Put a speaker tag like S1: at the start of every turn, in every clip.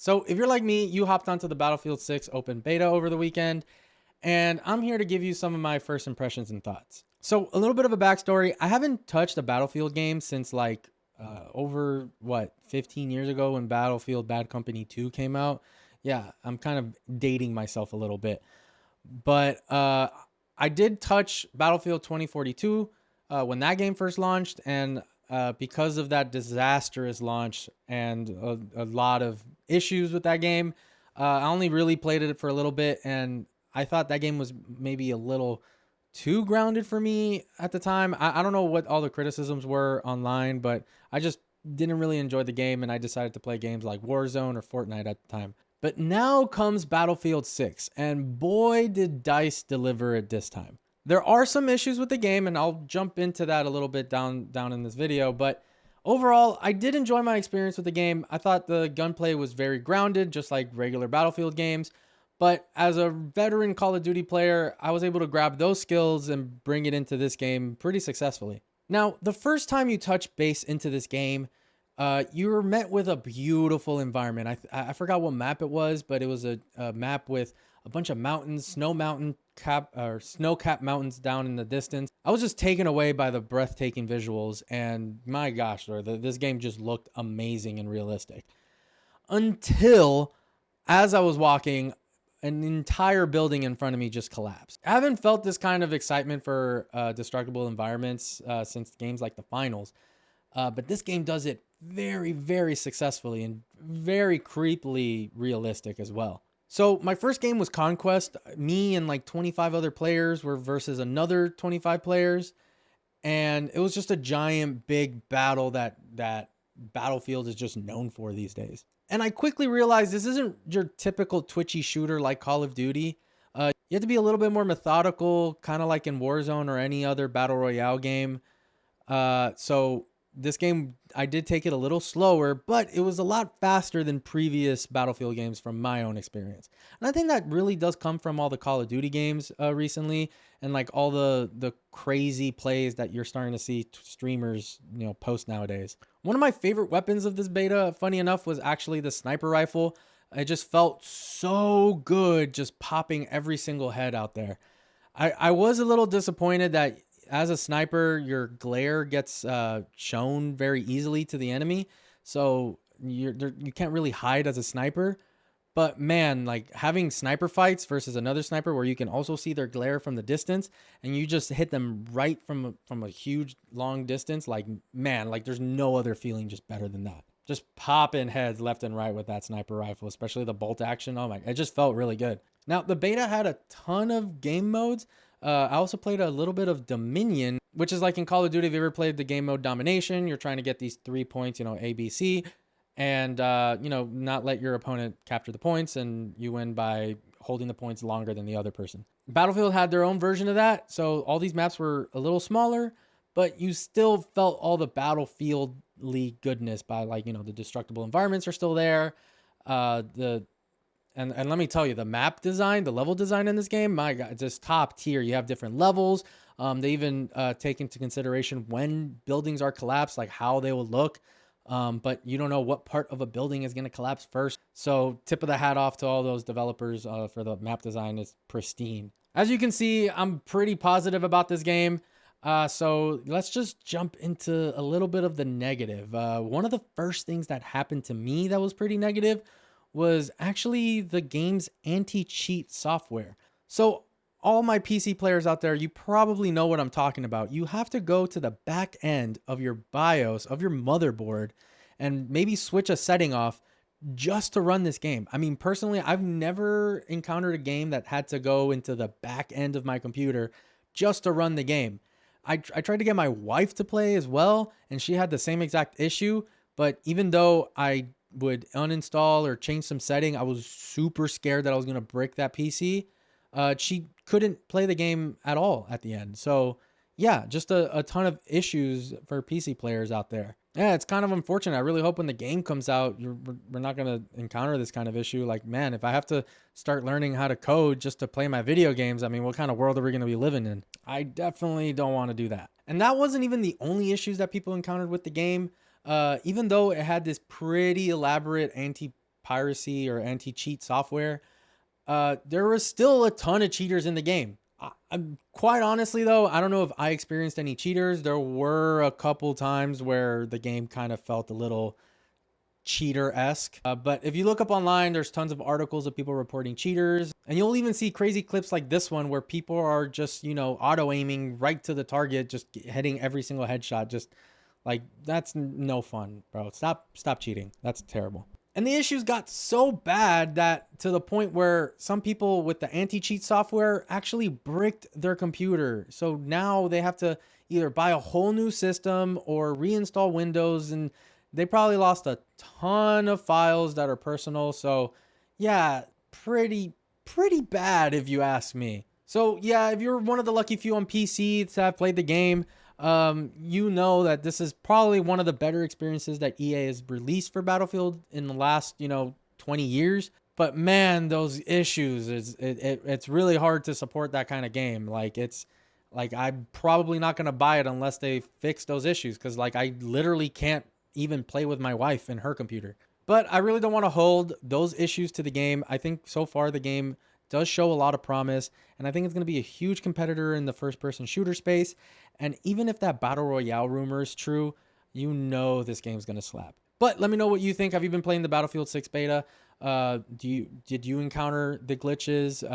S1: So if you're like me, you hopped onto the Battlefield 6 open beta over the weekend, and I'm here to give you some of my first impressions and thoughts. So a little bit of a backstory. I haven't touched a Battlefield game since over 15 years ago when Battlefield Bad Company 2 came out. Yeah, I'm kind of dating myself a little bit. But I did touch Battlefield 2042 when that game first launched, and because of that disastrous launch and a lot of issues with that game, I only really played it for a little bit, and I thought that game was maybe a little too grounded for me at the time. I don't know what all the criticisms were online, but I just didn't really enjoy the game, and I decided to play games like Warzone or Fortnite at the time. But now comes Battlefield 6, and boy, did DICE deliver it this time. There are some issues with the game, and I'll jump into that a little bit down in this video, but overall, I did enjoy my experience with the game. I thought the gunplay was very grounded, just like regular Battlefield games. But as a veteran Call of Duty player, I was able to grab those skills and bring it into this game pretty successfully. Now, the first time you touch base into this game, you were met with a beautiful environment. I forgot what map it was, but it was a map with a bunch of mountains, snow-capped mountains down in the distance. I was just taken away by the breathtaking visuals, and my gosh, this game just looked amazing and realistic. Until, as I was walking, an entire building in front of me just collapsed. I haven't felt this kind of excitement for destructible environments since games like the finals. But this game does it very, very successfully and very creepily realistic as well. So my first game was Conquest. Me and like 25 other players were versus another 25 players. And it was just a giant, big battle that Battlefield is just known for these days. And I quickly realized this isn't your typical twitchy shooter like Call of Duty. You have to be a little bit more methodical, kind of like in Warzone or any other Battle Royale game. So this game, I did take it a little slower, but it was a lot faster than previous Battlefield games from my own experience. And I think that really does come from all the Call of Duty games recently, and like all the crazy plays that you're starting to see streamers, post nowadays. One of my favorite weapons of this beta, funny enough, was actually the sniper rifle. It just felt so good just popping every single head out there. I was a little disappointed that as a sniper, your glare gets shown very easily to the enemy, so you can't really hide as a sniper. But man, like having sniper fights versus another sniper where you can also see their glare from the distance, and you just hit them right from a huge long distance, like man, like there's no other feeling just better than that. Just popping heads left and right with that sniper rifle, especially the bolt action. Oh my, it just felt really good. Now the beta had a ton of game modes. I also played a little bit of Dominion, which is like in Call of Duty. If you ever played the game mode Domination, you're trying to get these 3 points, A, B, C, and, not let your opponent capture the points, and you win by holding the points longer than the other person. Battlefield had their own version of that, so all these maps were a little smaller, but you still felt all the Battlefield-ly goodness by the destructible environments are still there. And let me tell you, the map design, the level design in this game, my God, it's just top tier. You have different levels. They even take into consideration when buildings are collapsed, like how they will look. But you don't know what part of a building is going to collapse first. So tip of the hat off to all those developers for the map design. Is pristine. As you can see, I'm pretty positive about this game. So let's just jump into a little bit of the negative. One of the first things that happened to me that was pretty negative was actually the game's anti-cheat software. So all my PC players out there, you probably know what I'm talking about. You have to go to the back end of your BIOS, of your motherboard, and maybe switch a setting off just to run this game. I mean, personally, I've never encountered a game that had to go into the back end of my computer just to run the game. I tried to get my wife to play as well, and she had the same exact issue. But even though I would uninstall or change some setting, I was super scared that I was going to break that PC. She couldn't play the game at all at the end. So yeah, just a ton of issues for PC players out there. Yeah, it's kind of unfortunate. I really hope when the game comes out, we're not going to encounter this kind of issue. Like, man, if I have to start learning how to code just to play my video games, I mean, what kind of world are we going to be living in? I definitely don't want to do that. And that wasn't even the only issues that people encountered with the game. Even though it had this pretty elaborate piracy or anti-cheat software, there was still a ton of cheaters in the game. I'm quite honestly though, I don't know if I experienced any cheaters. There were a couple times where the game kind of felt a little cheater-esque. But if you look up online, there's tons of articles of people reporting cheaters. And you'll even see crazy clips like this one where people are just, auto aiming right to the target, just hitting every single headshot. Just like, that's no fun, bro. Stop cheating. That's terrible. And the issues got so bad that to the point where some people with the anti-cheat software actually bricked their computer. So now they have to either buy a whole new system or reinstall Windows, and they probably lost a ton of files that are personal. So yeah, pretty bad if you ask me. So yeah, if you're one of the lucky few on PC to have played the game, you know that this is probably one of the better experiences that EA has released for Battlefield in the last 20 years. But man, those issues it's really hard to support that kind of game. Like I'm probably not gonna buy it unless they fix those issues, because like I literally can't even play with my wife and her computer. But I really don't want to hold those issues to the game. I think so far the game does show a lot of promise, and I think it's going to be a huge competitor in the first-person shooter space. And even if that Battle Royale rumor is true, this game's going to slap. But let me know what you think. Have you been playing the Battlefield 6 beta? Did you encounter the glitches?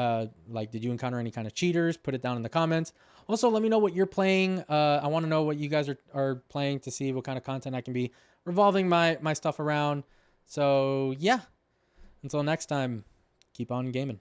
S1: Did you encounter any kind of cheaters? Put it down in the comments. Also, let me know what you're playing. I want to know what you guys are playing to see what kind of content I can be revolving my stuff around. So yeah, until next time, keep on gaming.